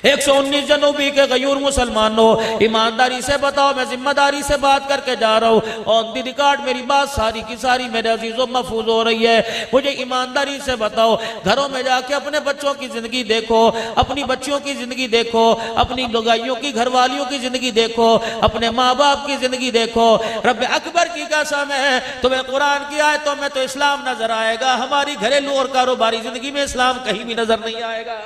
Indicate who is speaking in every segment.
Speaker 1: 119 जनूबी के गयूर मुसलमानों, ईमानदारी से बताओ, मैं जिम्मेदारी से बात करके जा रहा हूँ। ऑन दी रिकॉर्ड मेरी बात सारी की सारी मेरे अजीजों महफूज हो रही है। मुझे ईमानदारी से बताओ, घरों में जाके अपने बच्चों की जिंदगी देखो, अपनी बच्चियों की जिंदगी देखो, अपनी लुगाइयों की घरवालियों की जिंदगी देखो, अपने माँ बाप की जिंदगी देखो। रब अकबर की कसम है, तुम्हें कुरान की आयतों में तो इस्लाम नजर आएगा, हमारी घरेलू और कारोबारी जिंदगी में इस्लाम कहीं भी नजर नहीं आएगा।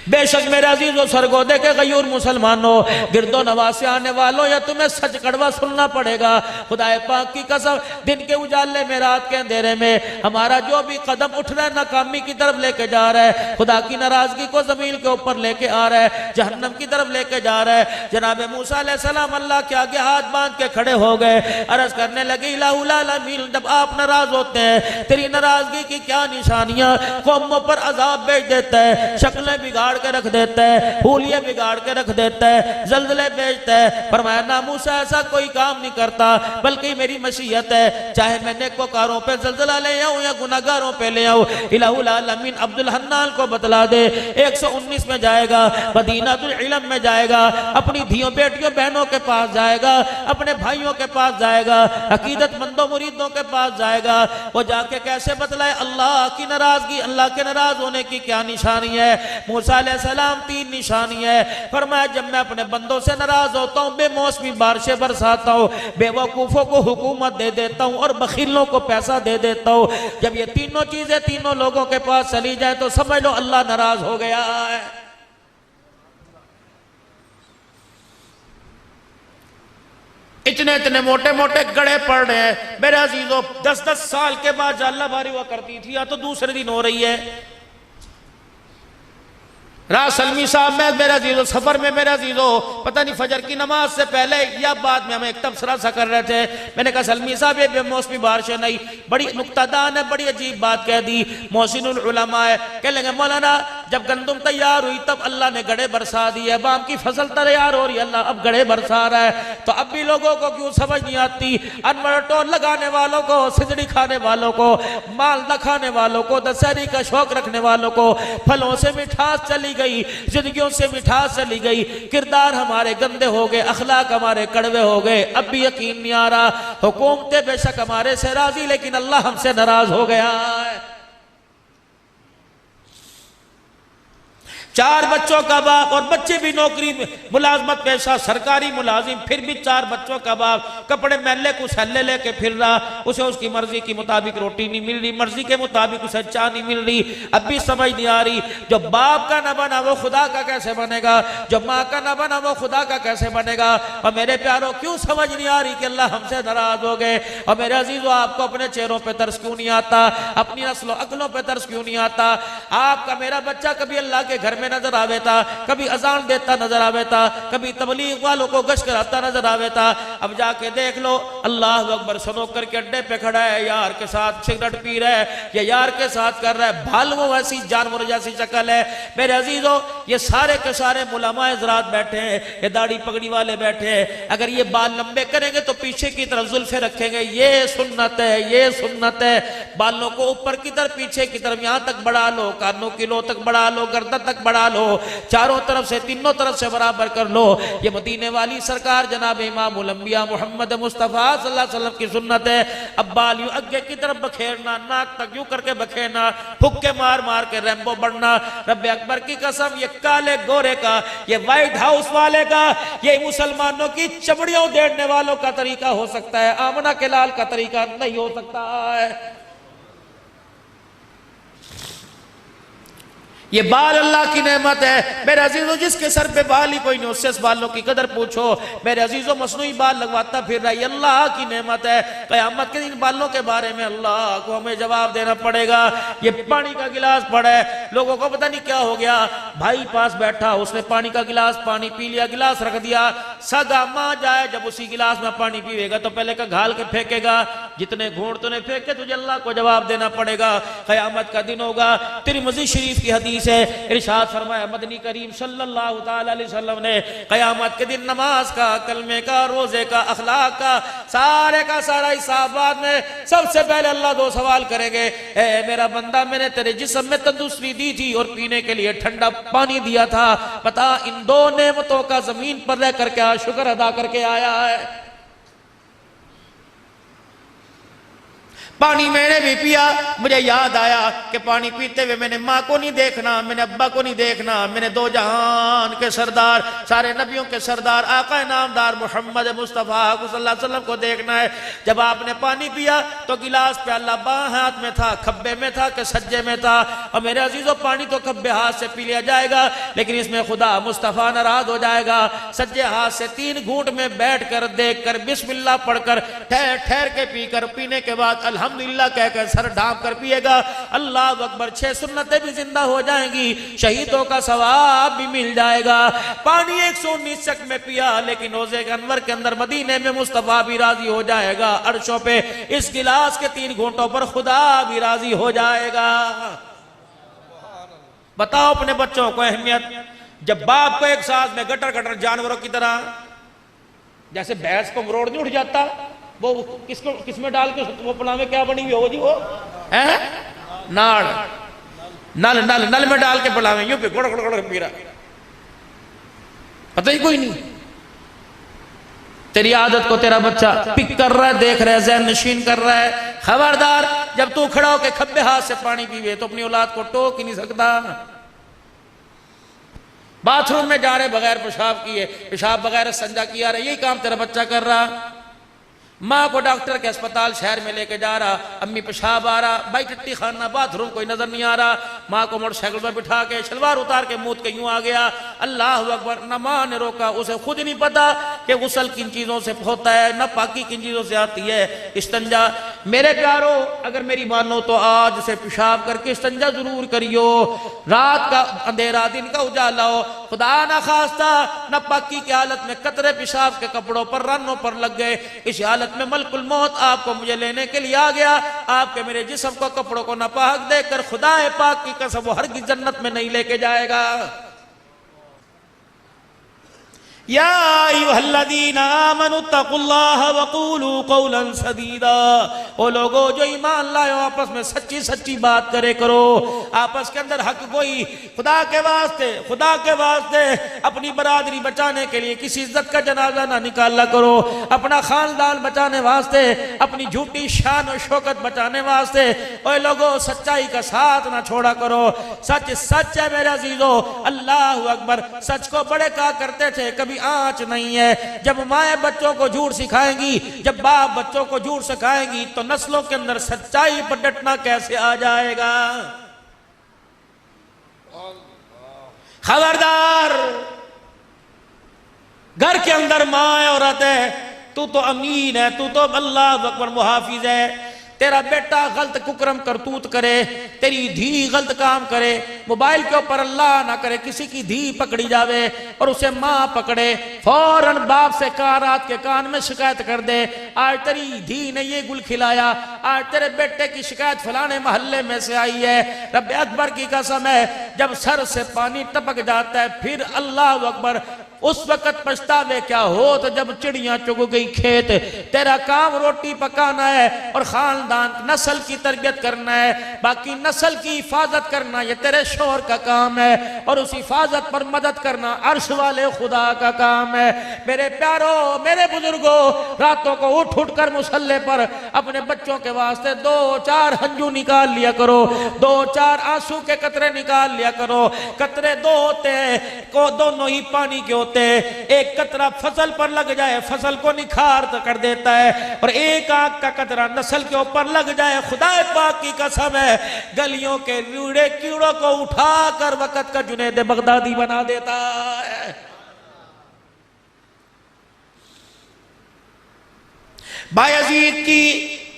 Speaker 1: बेशक मेरे अजीजों सरगोदे के गयूर मुसलमानों, गिरदो नवाज से आने वालों, या तुम्हें सच कड़वा सुनना पड़ेगा। खुदाए पाक की कसम, दिन के उजाले में रात के अंधेरे में हमारा जो भी कदम उठ रहा है नाकामी की तरफ लेके जा रहा है, खुदा की नाराजगी को जमीन के ऊपर लेके आ रहा है, जहन्नम की तरफ लेके जा रहा है। जनाब मूसा अलैहिस्सलाम अल्लाह के आगे हाथ बांध के खड़े हो गए, अर्ज करने लगे, इलाहुल आलमीन, जब आप नाराज होते हैं तेरी नाराजगी की क्या निशानियां, कौमों पर अजाब भेज देता है, शक्लें बिगाड़ के रख देता है, हुलिये बिगाड़ के रख देता है, जल्जले भेजता है। फरमाया ना मूसा ऐसा कोई काम नहीं करता, बल्कि मेरी मशीयत है, चाहे मैं नेकोकारों पे जल्जला ले आऊं या गुनाहगारों पे ले आऊं। इलाहुल आलमीन अब्दुल हन्नान को बतला दे, 119 में जाएगा, मदीनातुल इल्म में जाएगा, अपनी धियों बेटियों बहनों के पास जाएगा, अपने भाइयों के पास जाएगा, अकीदतमंदों मुरीदों के पास जाएगा। वो जाके कैसे बतलाए अल्लाह की नाराजगी, अल्लाह के नाराज होने की क्या निशानी है। मूसा अलैहिस्सलाम 3 निशानी है। फरमाया जब मैं अपने बंदों से नाराज होता हूँ, बेमौसमी बारिशें बरसाता हूँ, बेवकूफों को हुकूमत दे देता हूँ और बखीलों को पैसा दे देता हूँ। जब ये तीनों चीजें तीनों लोगों के पास चली जाए तो समझ लो अल्लाह नाराज हो गया है। इतने इतने मोटे मोटे गड़े पड़ रहे हैं मेरे अजीजों। 10-10 साल के बाद अल्लाह बारी हुआ करती थी, या तो दूसरे दिन हो रही है। राज सलमी साहब में मेरा जीजो सफर में मेरा जीजो पता नहीं फजर की नमाज से पहले या बाद में हमें एक तबसरा सा कर रहे थे। मैंने कहा सलमी साहब ये बेमौसमी बारिशें नहीं, बड़ी नुक्तादान है, बड़ी अजीब बात कह दी। मोहसिनुल उलमा है, कह लेंगे मौलाना जब गंदुम तैयार हुई तब अल्लाह ने गड़े बरसा दिए, अब आम की फसल तैयार हो रही है, अल्लाह अब गड़े बरसा रहा है। तो अब भी लोगों को क्यों समझ नहीं आती? अनवर टोल लगाने वालों को, सिजड़ी खाने वालों को, माल न खाने वालों को, दशहरी का शौक रखने वालों को फलों से मिठास चली गई, जिंदगियों से मिठास चली गई, किरदार हमारे गंदे हो गए, अखलाक हमारे कड़वे हो गए। अब भी यकीन नहीं आ रहा, हुकूमतें बेशक हमारे से राजी लेकिन अल्लाह हमसे नाराज हो गया है। 4 बच्चों का बाप, और बच्चे भी नौकरी मुलाजमत पेशा सरकारी मुलाजिम, फिर भी 4 बच्चों का बाप, कपड़े मैले को सल्ले लेके फिर रहा, उसे उसकी मर्जी के मुताबिक रोटी नहीं मिल रही, मर्जी के मुताबिक उसे चाय नहीं मिल रही। अब भी समझ नहीं आ रही, जो बाप का न बना वो खुदा का कैसे बनेगा, जो माँ का न बना वो खुदा का कैसे बनेगा। और मेरे प्यारों क्यों समझ नहीं आ रही कि अल्लाह हमसे नाराज हो गए। और मेरे अजीजों आपको अपने चेहरों पर तरस क्यों नहीं आता, अपनी नस्लों अकलों पर तरस क्यों नहीं आता। आपका मेरा बच्चा कभी अल्लाह के घर में नजर आवे था, कभी अजान देता नजर आवे था, कभी तबलीग वालों को गश्त कराता नजर आवे था। अब जाके देख लो अल्लाह अकबर सनोकर के अड्डे पे खड़ा है, यार के साथ सिगरेट पी रहा है या यार के साथ कर रहा है, भालू ऐसी जानवर जैसी शक्ल है। मेरे अजीजों ये सारे के सारे मुलामा हज़रात बैठे हैं, ये दाढ़ी पगड़ी वाले बैठे हैं। अगर ये बाल लंबे करेंगे तो पीछे की तरफ जुल्फे रखेंगे, ये सुन्नत है, ये सुन्नत है। बालों को ऊपर की तरफ पीछे की तरफ यहाँ तक बढ़ा लो, कानों की लो तक बढ़ा लो, गर्दन तक बढ़ा लो, चारों तरफ से तीनों तरफ से बराबर कर लो। ये मदीने वाली सरकार जनाब इमामुल अंबिया मोहम्मद मुस्तफा सल्लल्लाहु अलैहि वसल्लम की सुन्नत है। अब बाल यूं आगे की तरफ बखेरना, नाक तक यूं करके बखेरना, फुक्के मार मार के रैम्बो बढ़ना। रब्बे अकबर की कसम ये काले गोरे का, ये व्हाइट हाउस वाले का, ये मुसलमानों की चमड़ियों उधेड़ने वालों का तरीका हो सकता है, आमना के लाल का तरीका नहीं हो सकता है। ये बाल अल्लाह की नेमत है मेरे अजीजों, जिसके सर पे बाल ही कोई नहीं उससे इस बालों की कदर पूछो। मेरे अजीजों मसनूई बाल लगवाता फिर रहा है, अल्लाह की नेमत है। क़यामत के दिन बालों के बारे में अल्लाह को हमें जवाब देना पड़ेगा। ये पानी का गिलास पड़ा है, लोगों को पता नहीं क्या हो गया, भाई पास बैठा उसने पानी का गिलास पानी पी लिया, गिलास रख दिया, सगा माँ जाए जब उसी गिलास में पानी पीएगा तो पहले का घाल के फेंकेगा, जितने घूंट तूने फेंके तुझे अल्लाह को जवाब देना पड़ेगा। क़यामत का दिन होगा। तिरमिज़ी शरीफ की हदीस है, इरशाद फरमाया मदनी करीम सल्लल्लाहु ताला अलैहि वसल्लम ने क़यामत के दिन नमाज का, कलमे का, रोजे का, अखलाक का सारे का सारा हिसाब बाद में सबसे पहले अल्लाह दो सवाल करेंगे। ए मेरा बंदा, मैंने तेरे जिस्म में तंदुरुस्ती दी थी और पीने के लिए ठंडा पानी दिया था, पता इन दो नेमतों का जमीन पर रह करके आज शुक्र अदा करके आया है। पानी मैंने भी पिया, मुझे याद आया कि पानी पीते हुए मैंने माँ को नहीं देखना, मैंने अब्बा को नहीं देखना, मैंने दो जहान के सरदार, सारे नबियों के सरदार आका नामदार मोहम्मद मुस्तफ़ा सल्लल्लाहु अलैहि वसल्लम को देखना है। जब आपने पानी पिया तो गिलास प्याला बाएं हाथ में था, खब्बे में था कि सज्जे में था? और मेरे अजीजों, पानी तो खब्बे हाथ से पी लिया जाएगा, लेकिन इसमें खुदा मुस्तफ़ा नाराज हो जाएगा। सज्जे हाथ से 3 घूंट में बैठ कर देख कर बिस्मिल्लाह पढ़कर ठहर ठहर के पीकर पीने के बाद अल्हम्दुलिल्लाह कहकर सर ढांप कर पिएगा। अल्लाह अकबर, 6 सुन्नतें भी जिंदा हो जाएंगी, शहीदों का सवाब भी मिल जाएगा। पानी 119 शक में पिया, लेकिन रोजे के अनवर के अंदर मदीने में मुस्तफा भी राजी हो जाएगा। अर्शों पे इस गिलास के 3 घूंटों पर खुदा भी राजी हो जाएगा। बताओ अपने बच्चों को अहमियत। जब बाप को एक साथ में गटर गटर जानवरों की तरह, जैसे भैंस को मरोड़ नहीं उठ जाता, वो किसमें डाल के वो पलावे क्या बनी हुई होगी वो है नाड़, नल नल नल में डाल के पलावे यूं पे गुड़ गुड़ गुड़ पी रहा, पता ही कोई नहीं। तेरी आदत को तेरा बच्चा पिक कर रहा है, देख रहा है, ज़हन नशीन कर रहा है। खबरदार, जब तू खड़ा होके खब्बे हाथ से पानी पीवे तो अपनी औलाद को टोक ही नहीं सकता। बाथरूम में जा रहे बगैर पेशाब किए, पेशाब बगैर संजा किया रहे, यही काम तेरा बच्चा कर रहा। माँ को डॉक्टर के अस्पताल शहर में लेके जा रहा, अम्मी पेशाब आ रहा, भाई टट्टी खाना, बाथरूम कोई नजर नहीं आ रहा। माँ को मोटरसाइकिल पर बिठा के शलवार उतार के मुंह के यूं आ गया। अल्लाह अकबर, न माँ ने रोका, उसे खुद नहीं पता कि गुस्ल किन चीजों से होता है, न पाकी किन चीजों से आती है। इस्तंजा, मेरे प्यारो, अगर मेरी मानो तो आज से पेशाब करके इस्तंजा जरूर करियो। रात का अंधेरा, दिन का उजाला हो, खुदा ना खास्ता न पाकी की हालत में कतरे पेशाब के कपड़ों पर, रनों पर लग गए, इस हालत में मलकुल मौत आपको मुझे लेने के लिए आ गया। आपके मेरे जिस्म को, कपड़ों को नापाक देखकर खुदाए पाक की कसम वो हरगिज़ जन्नत में नहीं लेके जाएगा। या अय्युहल्लज़ीना आमनु तक़ुल्लाह वक़ूलू क़ौलन सदीदा। ओ लोगो जो ईमान लाए हो, आपस में सच्ची सच्ची बात करे करो। आपस के अंदर हक कोई, खुदा के वास्ते अपनी बरादरी बचाने के लिए किसी इज्जत का जनाजा ना निकाला करो। अपना खानदान बचाने वास्ते, अपनी झूठी शान और शौकत बचाने वास्ते ओ लोगो सच्चाई का साथ ना छोड़ा करो। सच सच है मेरे अजीजों। अल्लाह अकबर, सच को बड़े कहा करते थे, कभी आंच नहीं है। जब माए बच्चों को झूठ सिखाएंगी, जब बाप बच्चों को झूठ सिखाएंगी, तो नस्लों के अंदर सच्चाई पर डटना कैसे आ जाएगा। खबरदार, घर के अंदर माँ औरत है, तू तो अमीन है, तू तो अल्लाह अकबर मुहाफिज है। तेरा बेटा गलत कुकरम करतूत करे, तेरी धी गलत काम करे, मोबाइल के ऊपर अल्लाह ना करे किसी की धी पकड़ी जावे और उसे माँ पकड़े, फौरन बाप से कहा रात के कान में शिकायत कर दे, आज तेरी धी ने ये गुल खिलाया, आज तेरे बेटे की शिकायत फलाने मोहल्ले में से आई है। रब अकबर की कसम है, जब सर से पानी टपक जाता है फिर अल्लाह अकबर उस वक्त पछतावे क्या हो तो जब चिड़ियां चुग गई खेत। तेरा काम रोटी पकाना है और खानदान नस्ल की तरबियत करना है, बाकी नस्ल की हिफाजत करना ये तेरे शोहर का काम है और उस हिफाजत पर मदद करना अर्श वाले खुदा का काम है। मेरे प्यारों, मेरे बुजुर्गों, रातों को उठ उठ कर मुसल्ले पर अपने बच्चों के वास्ते 2-4 हंजू निकाल लिया करो, 2-4 आंसू के कतरे निकाल लिया करो। कतरे 2 होते हैं, को दोनों ही पानी के होते। एक कतरा फसल पर लग जाए, फसल को निखार कर देता है, और एक आंख का कतरा नस्ल के ऊपर लग जाए, खुदा पाक की कसम है गलियों के कीड़े कीड़ों को उठाकर वक्त का जुनैद बगदादी बना देता है। बायजीद की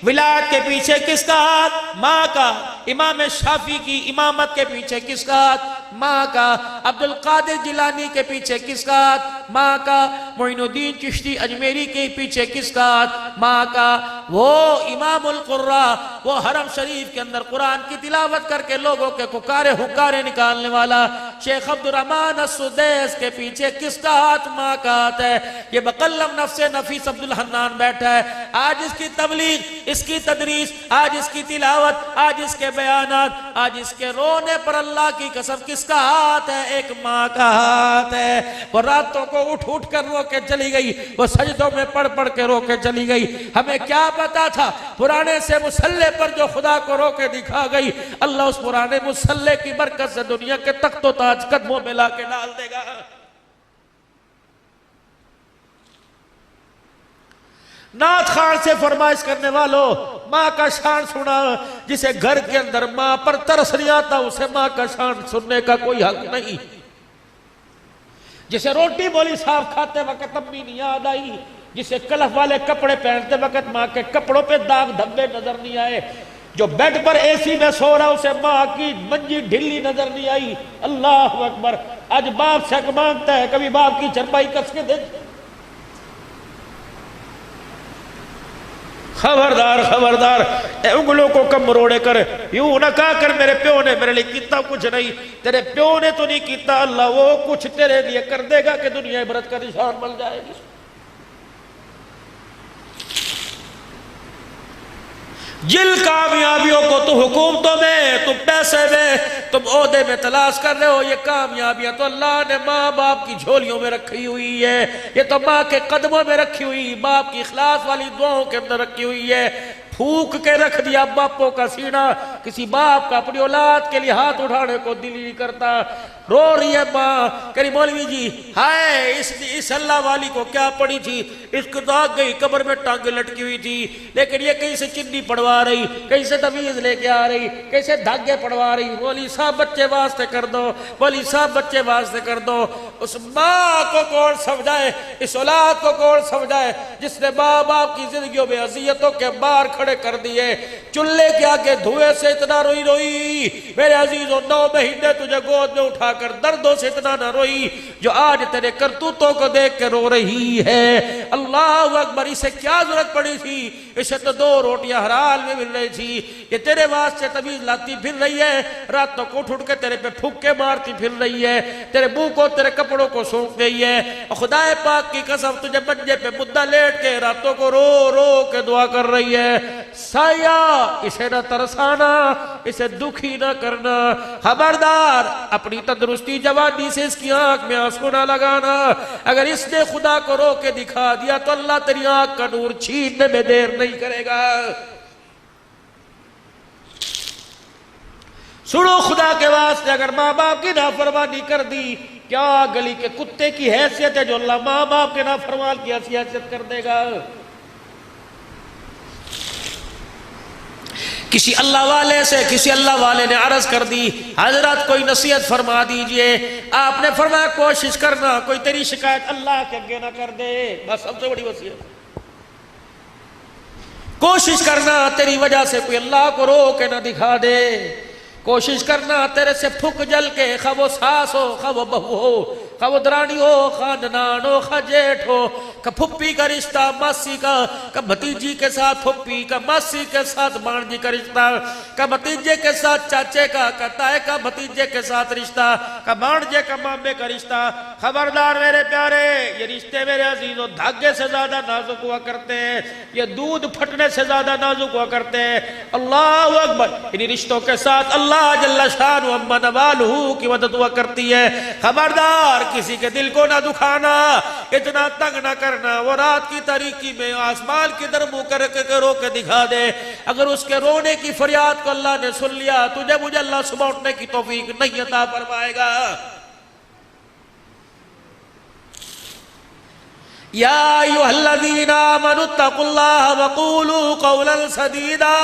Speaker 1: विलायत के पीछे किसका हाथ? माँ का। इमाम शाफी की इमामत के पीछे किसका हाथ? माँ का। अब्दुल कादिर जिलानी के पीछे किसका हाथ? माँ का। मोइनुद्दीन चिश्ती अजमेरी के पीछे किसका हाथ? माँ का। वो इमामुल कुर्रा, वो हरम शरीफ के अंदर कुरान की तिलावत करके लोगों के कुकारे हुकारे निकालने वाला शेख अब्दुर्रहमान अस्सुदैस के पीछे किसका हाथ? माँ का हाथ है। ये बकल्लम नफ्से नफीस अब्दुल हन्नान बैठा है, आज इसकी तबलीग, इसकी तदरीस, आज इसकी तिलावत, आज इसके बयानात, आज इसके रोने पर अल्लाह की कसम किसका हाथ है? एक माँ का हाथ है। वो रातों को उठ उठ कर रो के चली गई, वो सजदों में पढ़ पढ़ के रो के चली गई। हमें क्या पता था पुराने से मुसल्ले पर जो खुदा को रो के दिखा गई, अल्लाह उस पुराने मुसल्ले की बरकत से दुनिया के तख्तो ताज कदमों में लाके डाल देगा। नाथ खान से फरमाइश करने वालों, माँ का शान सुना। जिसे घर के अंदर माँ पर तरस नहीं आता उसे माँ का शान सुनने का कोई हक नहीं। जिसे रोटी बोली साफ खाते वक्त अम्मी नहीं याद आई, जिसे कलफ वाले कपड़े पहनते वक्त माँ के कपड़ों पे दाग धब्बे नजर नहीं आए, जो बेड पर एसी में सो रहा उसे माँ की मंजी ढिल्ली नजर नहीं आई। अल्लाह अकबर। आज बाप से मांगता है, कभी बाप की चरपाई कस के देख। खबरदार खबरदार, उंगलों को कम मरोड़े कर, यूं ना कहा कर मेरे प्यो ने मेरे लिए कितना कुछ नहीं। तेरे प्यो ने तो नहीं किया, अल्लाह वो कुछ तेरे लिए कर देगा कि दुनिया इबरत का निशान बन जाएगी। जिन कामयाबियों को तुम हुकूमतों में, तुम पैसे में, तुम ओहदे में तलाश कर रहे हो, ये कामयाबियां तो अल्लाह ने माँ बाप की झोलियों में रखी हुई है। ये तो माँ के कदमों में रखी हुई, बाप की इखलास वाली दुआओं के अंदर रखी हुई है। फूक के रख दिया बापों का सीना, किसी बाप का अपनी औलाद के लिए हाथ उठाने को दिल नहीं करता। रो रही है माँ, करी मौलवी जी हाय इस अल्लाह वाली को क्या पड़ी थी, इसको तो आग गई, कब्र में टांगे लटकी हुई थी, लेकिन ये कहीं से चिन्नी पड़वा रही, कहीं से तवीज लेके आ रही, कैसे धागे पड़वा रही। बोली साहब बच्चे वास्ते कर दो, बोली साहब बच्चे वास्ते कर दो। उस माँ को कौन समझाए, इस औलाद को कौन समझाए जिसने माँ बाप की जिंदगियों में अजियतों के बार खड़े कर दिए। चूल्हे के आगे धुएं से इतना रोई रोई मेरे अजीजों, 9 महीने तुझे गोद में उठाकर दर्दों से इतना न रोई जो आज तेरे करतूतों को देख के रो रही है। अल्लाह अकबर। इसे क्या जरूरत पड़ी थी, इसे तो 2 रोटियां हराल में मिल रही थी, ये तेरे वास्ते तवीज लाती फिर रही है, रातों को उठ उठ के तेरे पे फुक्के मारती फिर रही है, तेरे मुंह को तेरे कपड़ों को सूंघ गई है। और खुदाए पाक की कसम तुझे मंजे पे मुद्दा लेट के रातों को रो रो के दुआ कर रही है। साया इसे न तरसाना, इसे दुखी न करना। खबरदार अपनी तंदुरुस्ती जवानी से इसकी आंख में आंसू न लगाना। अगर इसने खुदा को रो के दिखा दिया तो अल्लाह तेरी आंख का नूर छीनने में देर नहीं करेगा। सुनो खुदा के वास्ते, अगर माँ बाप की नाफरमानी कर दी, क्या गली के कुत्ते की हैसियत है जो अल्लाह माँ बाप के नाफरमान की हैसियत कर देगा। किसी अल्लाह वाले से किसी अल्लाह वाले ने अर्ज कर दी, हजरत कोई नसीहत फरमा दीजिए। आपने फरमाया कोशिश करना कोई तेरी शिकायत अल्लाह के आगे ना कर दे, बस सबसे बड़ी वसीयत। कोशिश करना तेरी वजह से कोई अल्लाह को रो के ना दिखा दे। कोशिश करना तेरे से फुक जल के, खा वो सास हो, खा वो बहू हो, खा वो दरानी हो, खा ननान हो, खा जेठ हो, का फुप्पी का रिश्ता, मासी का भतीजी के साथ फुप्पी का, मासी के साथ भांजी का रिश्ता, का भतीजे के साथ चाचे का ताए का भतीजे के साथ रिश्ता, का भांजे का मामे का रिश्ता। खबरदार मेरे प्यारे, ये रिश्ते मेरे अजीजों धागे से ज्यादा नाजुक हुआ करते हैं, ये दूध फटने से ज्यादा नाजुक हुआ करते हैं। अल्लाह अकबर। इन रिश्तों के साथ अल्लाह जल्ला शानु अम्मा नवालहू की मदद हुआ करती है। खबरदार किसी के दिल को ना दुखाना, इतना तंग ना करना। वो रात की तारीकी में आसमान की तरफ मुंह करके रो के दिखा दे। अगर उसके रोने की फरियाद को अल्लाह ने सुन लिया, तुझे मुझे अल्लाह सुबह उठने की तौफीक नहीं अता फरमाएगा। या अय्युहल्लज़ीना आमनुत्तकुल्लाह वक़ूलू क़ौलन सदीदा।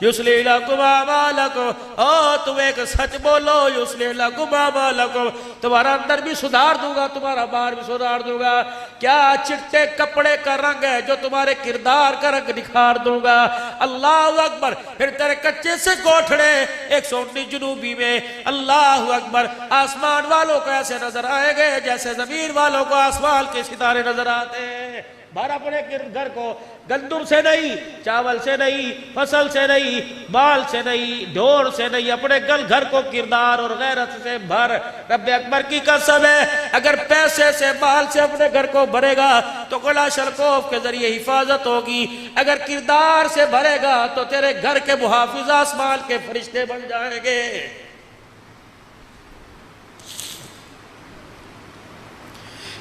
Speaker 1: युस्लिह लकुम अमालकुम, ओ तुम एक सच बोलो, युस्लिह लकुम अमालकुम, तुम्हारा अंदर भी सुधार दूंगा, तुम्हारा बाहर भी सुधार दूंगा। क्या चिट्टे कपड़े का रंग है जो तुम्हारे किरदार का रंग निखार दूंगा। अल्लाह अकबर। फिर तेरे कच्चे से कोठड़े 119 जुनूबी में, अल्लाह अकबर, आसमान वालों को ऐसे नजर आएंगे जैसे जमीन वालों को आसमान के सितारे नजर आते हैं। भर अपने घर को गंदुम से नहीं, चावल से नहीं, फसल से नहीं, बाल से नहीं, ढोर से नहीं, अपने घर को किरदार और गैरत से भर। रब्बे अकबर की कसम है, अगर पैसे से माल से अपने घर को भरेगा तो कला शलकोफ के जरिए हिफाजत होगी, अगर किरदार से भरेगा तो तेरे घर के मुहाफिज आसमान के फरिश्ते बन जाएंगे।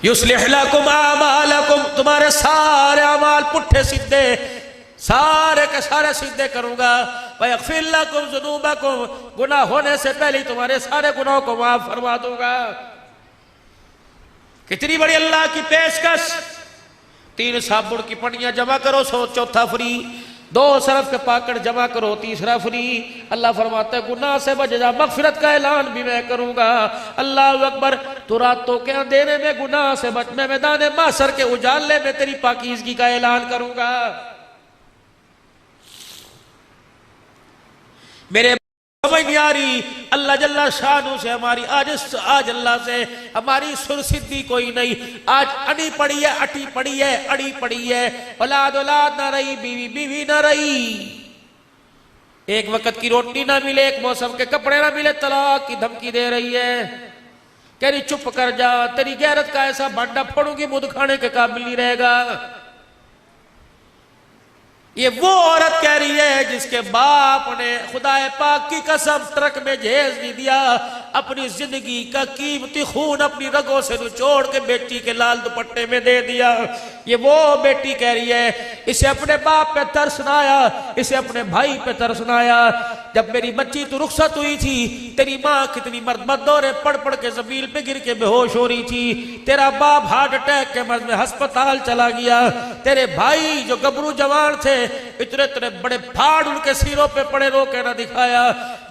Speaker 1: युस्लिह लकुम अमालकुम, तुम्हारे सारे अमाल पुट्ठे सीधे, सारे के सारे सीधे करूंगा। वयगफिर लकुम जुनूबकुम, गुनाह होने से पहले तुम्हारे सारे गुनाहों को माफ फरमा दूंगा। कितनी बड़ी अल्लाह की पेशकश। 3 साबुन की पन्नियां जमा करो, 100 चौथा फ्री। 2 सरफ के पाकट जमा करो, तीसरा फ्री। अल्लाह फरमाता है गुनाह से बच जा, मगफिरत का ऐलान भी मैं करूंगा। अल्लाह अकबर। तो रातों के अंधेरे में गुनाह से बच, मैं मैदान मासर के उजाले में तेरी पाकीज़गी का ऐलान करूंगा। मेरे समझ नहीं आ रही, अल्लाह जल्ला शानू से हमारी आज अल्लाह से हमारी सुरसिद्धि कोई नहीं। आज अड़ी पड़ी है, अटी पड़ी है, अड़ी पड़ी है, औलाद औलाद ना रही, बीवी बीवी ना रही, एक वक्त की रोटी ना मिले, एक मौसम के कपड़े ना मिले, तलाक की धमकी दे रही है। कह रही चुप कर जा, तेरी गैरत का ऐसा भांडा फोड़ूंगी मुंह खाने के काबिल नहीं रहेगा। ये वो औरत कह रही है जिसके बाप ने खुदाए पाक की कसम ट्रक में जहेज नहीं दिया, अपनी जिंदगी का कीमती खून अपनी रगों से निचोड़ के बेटी के लाल दुपट्टे में दे दिया। ये वो बेटी कह रही है, इसे अपने बाप पे तरस ना आया, इसे अपने भाई पे तरस ना आया। जब मेरी बच्ची तू रुखसत हुई थी, तेरी माँ कितनी मर्द दौरे पड़ पड़ के जमीन पे गिर के बेहोश हो रही थी, तेरा बाप हार्ट अटैक के मर्ज में अस्पताल चला गया, तेरे भाई जो गबरू जवान थे इतने इतने बड़े फाड़ उनके सिरों पे पड़े, रो के ना दिखाया।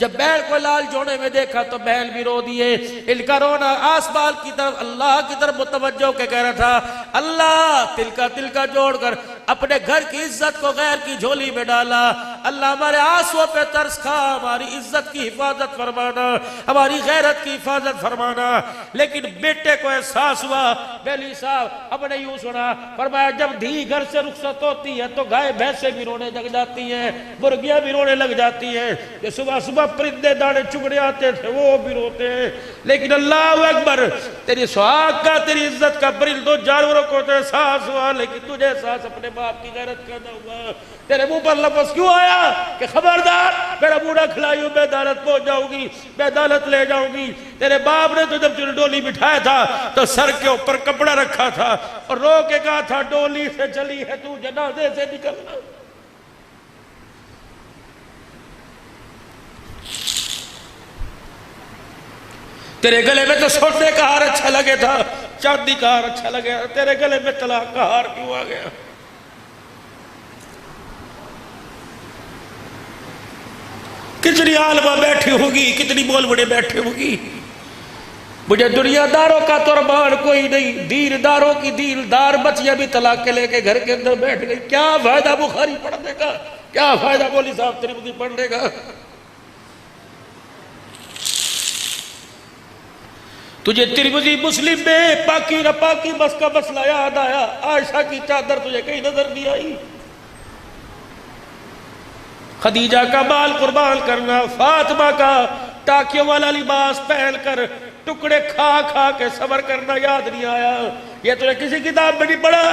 Speaker 1: जब बैल को लाल जोड़े में देखा तो बैल भी रो दिए। इनका रोना आसमान की तरफ, अल्लाह की तरफ मुतवज्जो के कह रहा था, अल्लाह तिलका तिलका जोड़कर अपने घर की इज्जत को गैर की झोली में डाला। अल्लाह हमारे आंसुओं पे तरस खा, हमारी इज्जत की हिफाजत फरमाना, हमारी गैरत की हिफाजत फरमाना। लेकिन बेटे को एहसास हुआ, बेली साहब अपने यूं सुना, फरमाया जब धी घर से रुखसत होती है तो गाय भैंसे भी रोने लग जाती हैं, मुर्गियां भी रोने लग जाती हैं, जो सुबह सुबह परिंदे दाने चुगड़े आते थे वो भी रोते हैं। लेकिन अल्लाह अकबर, तेरी सुहाग का, तेरी इज्जत का परिंदों जानवरों को तो एहसास हुआ, लेकिन तुझे एहसास अपने बाप की गैरत का न हुआ। तेरे मुंह पर लफ्ज़ क्यों आया कि खबरदार मेरा बूढ़ा खिलाइयो मैं अदालत पहुंच जाऊंगी, मैं अदालत ले जाऊंगी। तेरे बाप ने तो जब तुझे डोली बिठाया था तो सर के ऊपर कपड़ा रखा था और रो के कहा था डोली से चली है तू जनाजे से निकलना। तेरे गले में तो सोने का हार अच्छा लगे था, चांदी का हार अच्छा लगे, तेरे गले में तलाक का हार क्यों आ गया? कितनी आलमा बैठी होगी, कितनी बोल बड़े बैठे होगी। मुझे दुनियादारों का तोरबान कोई नहीं, दीनदारों की दीनदार बच्चियां भी तलाक के लेके घर के अंदर बैठ गई। क्या फायदा बुखारी पढ़ने का, क्या फायदा बोली साहब तिरमिज़ी पढ़ने का? तुझे तिरमिज़ी मुस्लिम में पाकी न पाकी बस का मसला याद आया, आयशा की चादर तुझे कहीं नजर नहीं आई, खदीजा का बाल कुर्बान करना, फातिमा का टाकियों वाला लिबास पहनकर टुकड़े खा खा के सबर करना याद नहीं आया। ये तुझे किसी किताब में नहीं पढ़ा।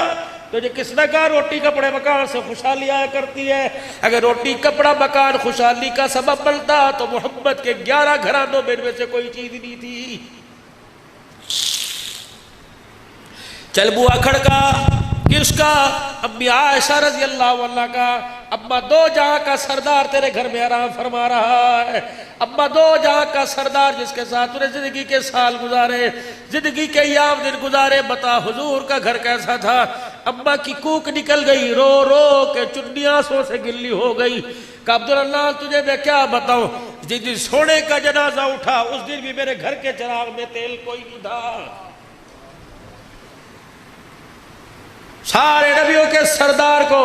Speaker 1: तुझे किसने कहा रोटी कपड़े मकान से खुशहाली आया करती है? अगर रोटी कपड़ा मकान खुशहाली का सबब बनता तो मोहम्मद के 11 घरानों में इनमें से कोई चीज नहीं थी। चल बुआ खड़का किसका? अम्मी आयशा रज़ी अल्लाह अन्हा का। अम्मा दो जहां का सरदार तेरे घर में आराम फरमा रहा है, अम्मा दो जहां का सरदार जिसके साथ तूने जिंदगी के साल गुजारे, जिंदगी के याम दिन गुजारे, बता हुजूर का घर कैसा था? अम्मा की कूक निकल गई, रो रो के चुन्नी आंसुओं से गिल्ली हो गई। कहा अब्दुल्लाह तुझे मैं क्या बताऊं, जिस दिन सोने का जनाजा उठा उस दिन भी मेरे घर के चिराग में तेल कोई नहीं था। सारे नबियों के सरदार को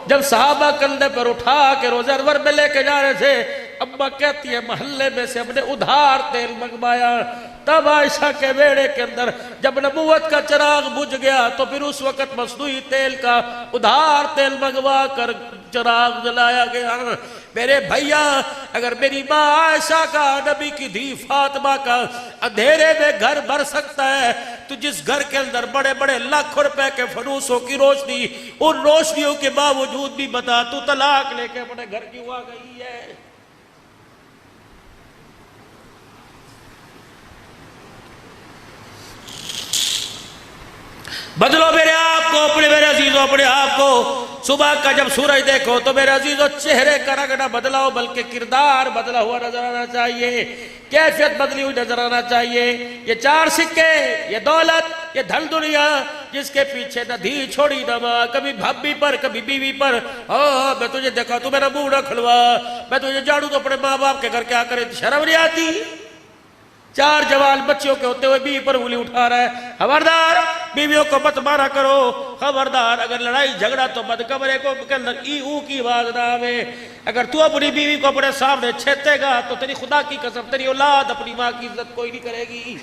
Speaker 1: जब सहाबा कंधे पर उठा के रोज़े अनवर में लेके जा रहे थे, अम्मा कहती है महल्ले में से हमने उधार तेल मंगवाया। तब आयशा के बेड़े के अंदर जब नबूवत का चिराग बुझ गया तो फिर उस वक्त मसनूई तेल का उधार तेल मंगवा कर चिराग जलाया गया। मेरे भैया, अगर मेरी माँ आयशा का, नबी की धी फातिमा का अंधेरे में घर भर सकता है, तो जिस घर के अंदर बड़े बड़े लाखों रुपए के फनूसों की रोशनी, उन रोशनियों के बावजूद भी बता तू तलाक लेके अपने घर क्यों आ गई है? बदलो मेरे आप को, अपने मेरे अजीजों अपने आप को। सुबह का जब सूरज देखो तो मेरे अजीजों चेहरे का रंग ना बदलाओ, बल्कि किरदार बदला हुआ नजर आना चाहिए, कैफियत बदली हुई नजर आना चाहिए। ये चार सिक्के, ये दौलत, ये धन दुनिया, जिसके पीछे न धी छोड़ी न माँ, कभी भाभी पर कभी बीवी पर। हाँ, मैं तुझे देखा तू मेरा मुंह न खुलवा, मैं तुझे झाड़ू तो अपने माँ बाप के घर क्या करे, शर्म नहीं आती? चार जवान बच्चियों के होते हुए बीवी पर उंगली उठा रहा है। खबरदार, बीवियों को मत मारा करो, खबरदार। अगर लड़ाई झगड़ा तो मत कमरे को के अंदर ई ऊ की आवाज ना आवे। अगर तू अपनी बीवी को अपने सामने छेतेगा तो तेरी खुदा की कसम तेरी औलाद अपनी माँ की इज्जत कोई नहीं करेगी।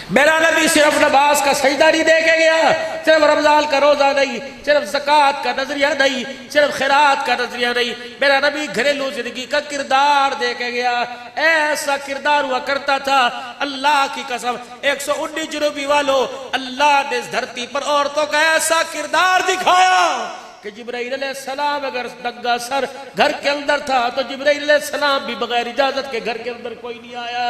Speaker 1: मेरा नबी सिर्फ नमाज का सजदा नहीं दे के गया, सिर्फ रमजान का रोजा नहीं, सिर्फ ज़कात का नजरिया नहीं, सिर्फ खैरात का नजरिया नहीं, मेरा नबी घरेलू जिंदगी का किरदार दे के गया। ऐसा किरदार हुआ करता था, अल्लाह की कसम 119 जुनूबी वालों, अल्लाह ने इस धरती पर औरतों का ऐसा किरदार दिखाया कि जिब्राइल अलैहिस्सलाम अगर नंगा सर घर के अंदर था तो जिब्राइल अलैहिस्सलाम भी बगैर इजाजत के घर के अंदर कोई नहीं आया।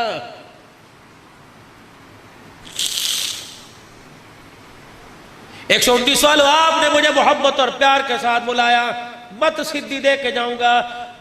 Speaker 1: 119 वालों, आपने मुझे मोहब्बत और प्यार के साथ बुलाया, मत सिद्धि दे के जाऊंगा।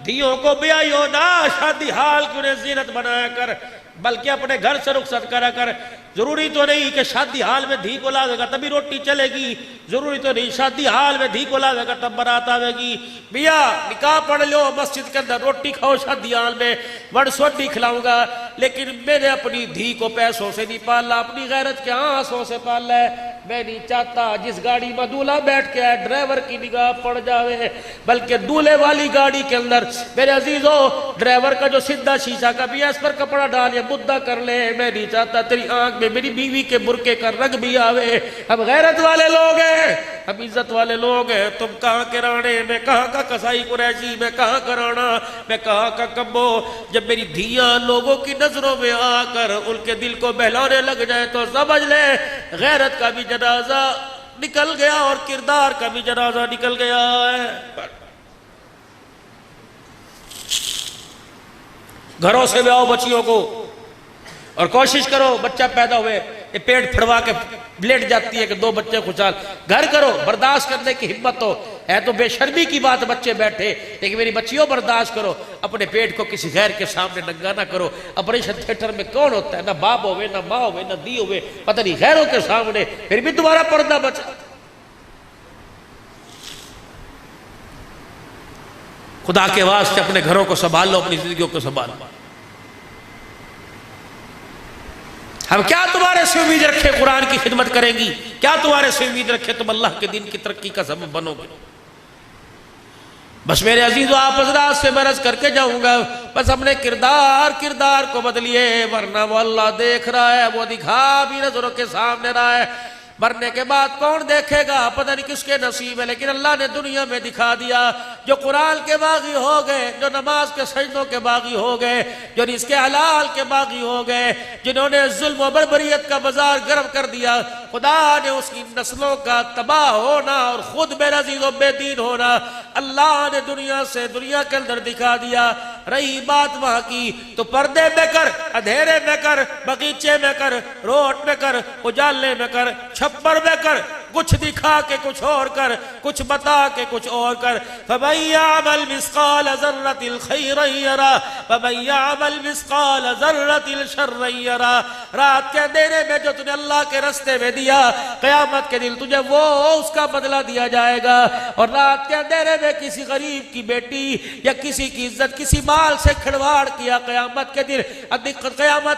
Speaker 1: धियों को ब्याहियो ना, शादी हाल की उन्हें जीनत बनाया कर, बल्कि अपने घर से रुखसत करा कर। जरूरी तो नहीं कि शादी हाल में धी को लावेगा तभी रोटी चलेगी, जरूरी तो नहीं शादी हाल में धी को लावेगा तब बारात आवेगी। भैया निकाह पढ़ लो, मस्जिद के अंदर रोटी खाओ, शादी हाल में बड़ सोटी खिलाऊंगा, लेकिन मैंने अपनी धी को पैसों से नहीं पाला, अपनी गैरत के आंसुओं से पाला है। मैं नहीं चाहता जिस गाड़ी में दूल्हा बैठ के आए ड्राइवर की निगाह पड़ जावे, बल्कि दूल्हे वाली गाड़ी के अंदर मेरे अजीजों ड्राइवर का जो सीधा शीशा का भी है इस पर कपड़ा डाल या मुद्दा कर ले। मैं नहीं चाहता तेरी आंख में मेरी बीवी के बुरके का रंग भी आवे। हम गैरत वाले लोग हैं, हम इज्जत वाले लोग हैं। तुम कहाँ के राणे, मैं कहाँ का कसाई कुरैशी, मैं कहाँ का राणा, मैं कहाँ का कब्बो। जब मेरी धियां लोगों की नजरों में आकर उनके दिल को बहलाने लग जाए तो समझ ले गैरत का भी जनाजा निकल गया और किरदार का भी जनाजा निकल गया है। घरों से ब्याओ बच्चियों को और कोशिश करो बच्चा पैदा हुए ये पेट फड़वा के लेट जाती है कि दो बच्चे खुशहाल। घर करो, बर्दाश्त करने की हिम्मत हो, है तो बेशर्मी की बात बच्चे बैठे, लेकिन मेरी बच्चियों बर्दाश्त करो। अपने पेट को किसी गैर के सामने नंगा ना करो। ऑपरेशन थिएटर में कौन होता है, ना बाप होवे ना माँ होवे ना दी होवे, पता नहीं गैरों के सामने, फिर भी तुम्हारा पर्दा बचा। खुदा के वास्ते अपने घरों को संभाल लो, अपनी जिंदगियों को संभालो। हम क्या तुम्हारे से उम्मीद रखे कुरान की खिदमत करेंगी, क्या तुम्हारे से उम्मीद रखे तुम अल्लाह के दिन की तरक्की का सबब बनोगे। बस मेरे अजीजों आप हज़रात से मरज करके जाऊंगा, बस हमने किरदार को बदलिए, वरना वो अल्लाह देख रहा है, वो दिखा भी नजरों के सामने रहा है। मरने के बाद कौन देखेगा, पता नहीं किसके नसीब है, लेकिन अल्लाह ने दुनिया में दिखा दिया। जो कुरान के बागी हो गए, जो नमाज के सजदों के बागी हो गए, जो रिज़्क़े हलाल के बागी हो गए, जिन्होंने जुल्म और बर्बरियत का बाजार गर्म कर दिया, खुदा ने उसकी नस्लों का तबाह होना और खुद बेनज़ीर और बेदीन होना अल्लाह ने दुनिया के अंदर दिखा दिया। रही बात वहां की तो पर्दे में कर, अंधेरे में कर, बगीचे में कर, रोड में कर, उजाले में कर, छप्पर में कर, कुछ दिखा के कुछ और कर, कुछ बता के कुछ और कर। फमन यअमल मिस्काल ज़र्रतिल खैरन यरा वमन यअमल मिस्काल ज़र्रतिल शर्रन यरा। रात के अंधेरे में जो तूने अल्लाह के रास्ते में दिया, क़यामत के दिन तुझे वो उसका बदला दिया जाएगा। और रात के अंधेरे में किसी गरीब की बेटी या किसी की इज्जत, किसी माल से खिलवाड़ किया, क़यामत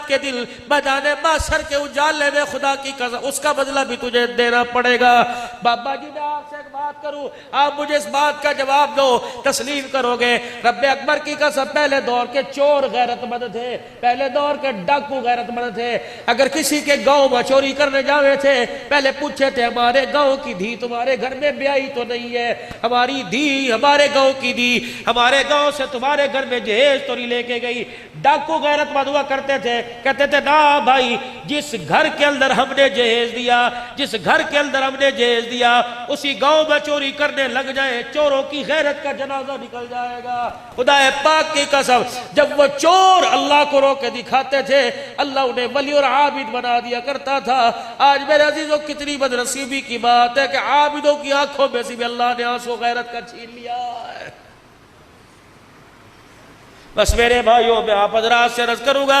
Speaker 1: के दिन मैदान माशर के उजाले में खुदा की कसम उसका बदला भी तुझे देना पड़ेगा। बाबा जी मैं आपसे एक बात करूं, आप मुझे इस बात का जवाब दो, तस्लीम करोगे? रब्बे अकबर की कसम पहले दौर के चोर गैरतमंद थे, पहले दौर के डाकू गैरतमंद थे। अगर किसी के गांव में चोरी करने जावे थे, पहले पूछे थे हमारे गांव की धी तुम्हारे घर में ब्याही तो नहीं है? हमारी धी हमारे गांव की धी हमारे गांव से तुम्हारे घर में जहेज तो नहीं लेके गई? डाकू गैरतमंद हुआ करते थे, कहते थे ना भाई, जिस घर के अंदर हमने जहेज दिया, जिस घर के अंदर हमने जहेज दिया, उसी गांव में चोरी करने लग जाए, चोरों की गैरत का जनाजा निकल जाएगा। खुदा पाक की कसम जब वो चोर अल्लाह को रोके दिखाते थे, अल्लाह उन्हें वली और आबिद बना दिया करता था। आज मेरे अजीजों कितनी बदनसीबी की बात है कि आबिदों की आंखों में से भी अल्लाह ने आंसू गैरत का छीन लिया है। बस मेरे भाइयों मैं आप हजरात से अर्ज करूंगा,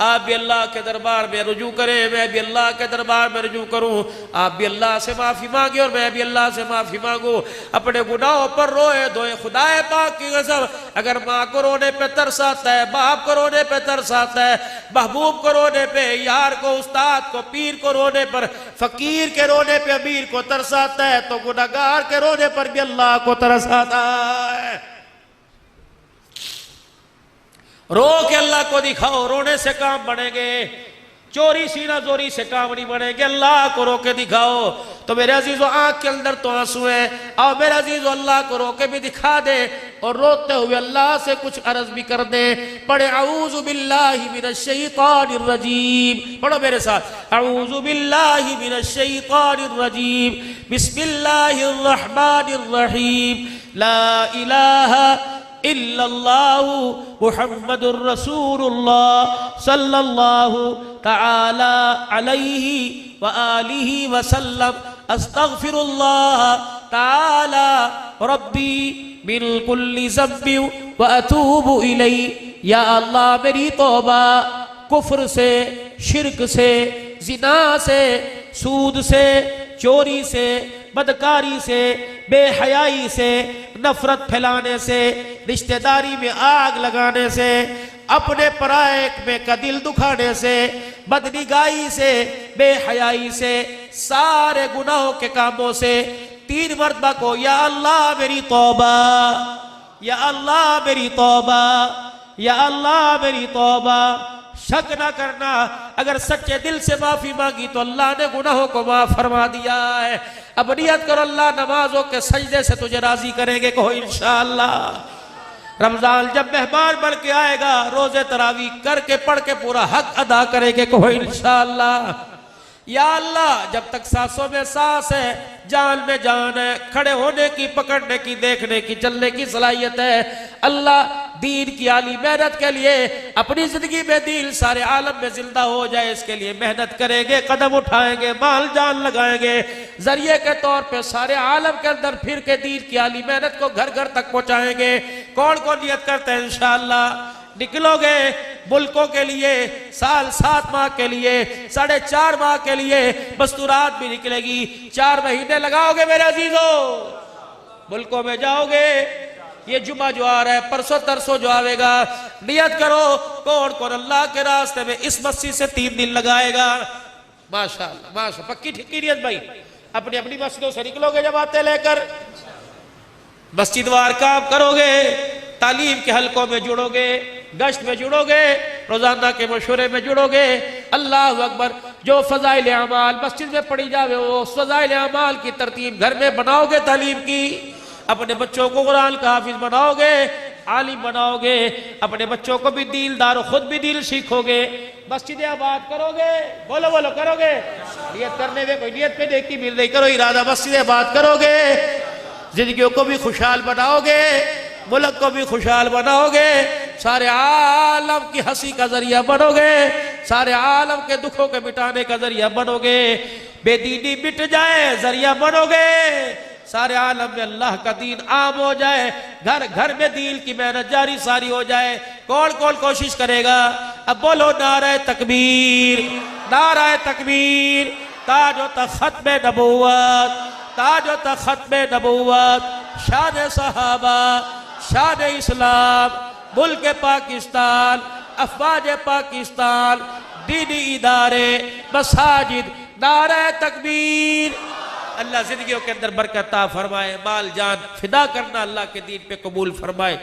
Speaker 1: आप भी अल्लाह के दरबार में रुजू करें, मैं भी अल्लाह के दरबार में रुजू करूं। आप भी अल्लाह से माफ़ी मांगे और मैं भी अल्लाह से माफ़ी मांगू। अपने गुनाहों पर रोए धोए खुदाए पाक की कसम, अगर माँ को रोने पे तरस आता है, बाप को रोने पे तरस आता है, महबूब को रोने पे, यार को, उस्ताद को, पीर को रोने पर, फकीर के रोने पे अमीर को तरस आता है, तो गुनाहगार के रोने पर भी अल्लाह को तरस आता है। रो के अल्लाह को दिखाओ, रोने से काम बनेंगे, चोरी सीना जोरी से काम नहीं बनेंगे। अल्लाह को रो के दिखाओ तो मेरे अजीजों आंख के अंदर तो आंसू है, और मेरे अजीजों अल्लाह को रो के भी दिखा दे और रोते हुए अल्लाह से कुछ अर्ज भी कर दे। पढ़े औज़ु बिल्लाहि मिनश शैतानिर रजीम, पढ़ो मेरे साथ, औज़ु बिल्लाहि मिनश शैतानिर रजीम, बिस्मिल्लाहिर रहमानिर रहीम, ला इलाहा इल्लल्लाहु मुहम्मदुर रसूलुल्लाह सल्लल्लाहु तआला अलैहि व आलिहि व सल्लम, अस्तगफिरुल्लाह तआला रब्बी मिन कुल्ली ज़म्बि व अतूबु इलैहि। या अल्लाह मेरी तौबा कुफ्र से, शिरक से, जिना से, सूद से, चोरी से, बदकारी से, बेहयाई से, नफरत फैलाने से, रिश्तेदारी में आग लगाने से, अपने पराये में का दिल दुखाने से, बदनिगाही से, बेहयाई से, सारे गुनाहों के कामों से 3 मरतबा को या अल्लाह मेरी तौबा, या अल्लाह मेरी तौबा, या अल्लाह मेरी तौबा। शक ना करना, अगर सच्चे दिल से माफी मांगी तो अल्लाह ने गुनाहों को माफ फरमा दिया है। अब नियत करो अल्लाह नमाजों के सजदे से तुझे राजी करेंगे, कहो इंशाअल्लाह। रमजान जब मेहमान बन के आएगा, रोजे तरावी करके पढ़ के पूरा हक अदा करेंगे, कहो इंशाअल्लाह। या अल्लाह जब तक सांसों में सांस है, जान में जान है, खड़े होने की, पकड़ने की, देखने की, चलने की सलाहियत है, अल्लाह दीन की आली मेहनत के लिए अपनी जिंदगी में दीन सारे आलम में जिंदा हो जाए, इसके लिए मेहनत करेंगे, कदम उठाएंगे, माल जान लगाएंगे, जरिए के तौर पे सारे आलम के अंदर फिर के दीन की आली मेहनत को घर घर तक पहुंचाएंगे। कौन कौन नियत करते हैं इंशाअल्लाह? निकलोगे मुल्कों के लिए, साल 7 माह के लिए, 4.5 माह के लिए, मस्तूरात भी निकलेगी, 4 महीने लगाओगे मेरे अजीजों, मुल्कों में जाओगे। ये जुमा जो आ रहा है, परसों तरसों जो आवेगा, नियत करो कौन कौन अल्लाह के रास्ते में इस मस्जिद से 3 दिन लगाएगा। माशाअल्लाह माशाअल्लाह, पक्की ठिक्की नियत भाई, अपनी अपनी मस्जिदों से निकलोगे जमातें लेकर, मस्जिद वार काम करोगे, तालीम के हलकों में जुड़ोगे, गश्त में जुड़ोगे, रोजाना के मशवरे में जुड़ोगे। अल्लाह अकबर। जो फजाइल अमाल मस्जिद में पढ़ी जावे, वो फजाइल अमाल की तरतीब घर में बनाओगे, तालीम की, अपने बच्चों को कुरान का हाफिज बनाओगे, आलिम बनाओगे, अपने बच्चों को भी दीलदार, खुद भी दिल सीखोगे, मस्जिद आबाद करोगे, बोलो बोलो करोगे। नियत करने में कोई नियत पे देखती मिल रही, करो इरादा, मस्जिद आबाद करोगे, जिंदगियों को भी खुशहाल बनाओगे, मुल्क को भी खुशहाल बनाओगे, सारे आलम की हंसी का जरिया बनोगे, सारे आलम के दुखों के मिटाने का जरिया बनोगे। बेदीनी मिट जाए, जरिया बनोगे, सारे आलम में अल्लाह का दीन आम हो जाए, घर घर में दीन की मेहनत जारी सारी हो जाए। कौन कौन कोशिश करेगा? अब बोलो नारे तकबीर, नारे तकबीर। ताजो तख्त में नबूवत, ताजो तख्त में नबूवत, शान सहाबा, शान इस्लाम, मुल्क पाकिस्तान, अफवाज पाकिस्तान, दीनी इदारे, मसाजिद, नारे तकबीर। अल्लाह जिंदगियों के अंदर बरकत फरमाए, माल जान फिदा करना अल्लाह के दीन पे कबूल फरमाए।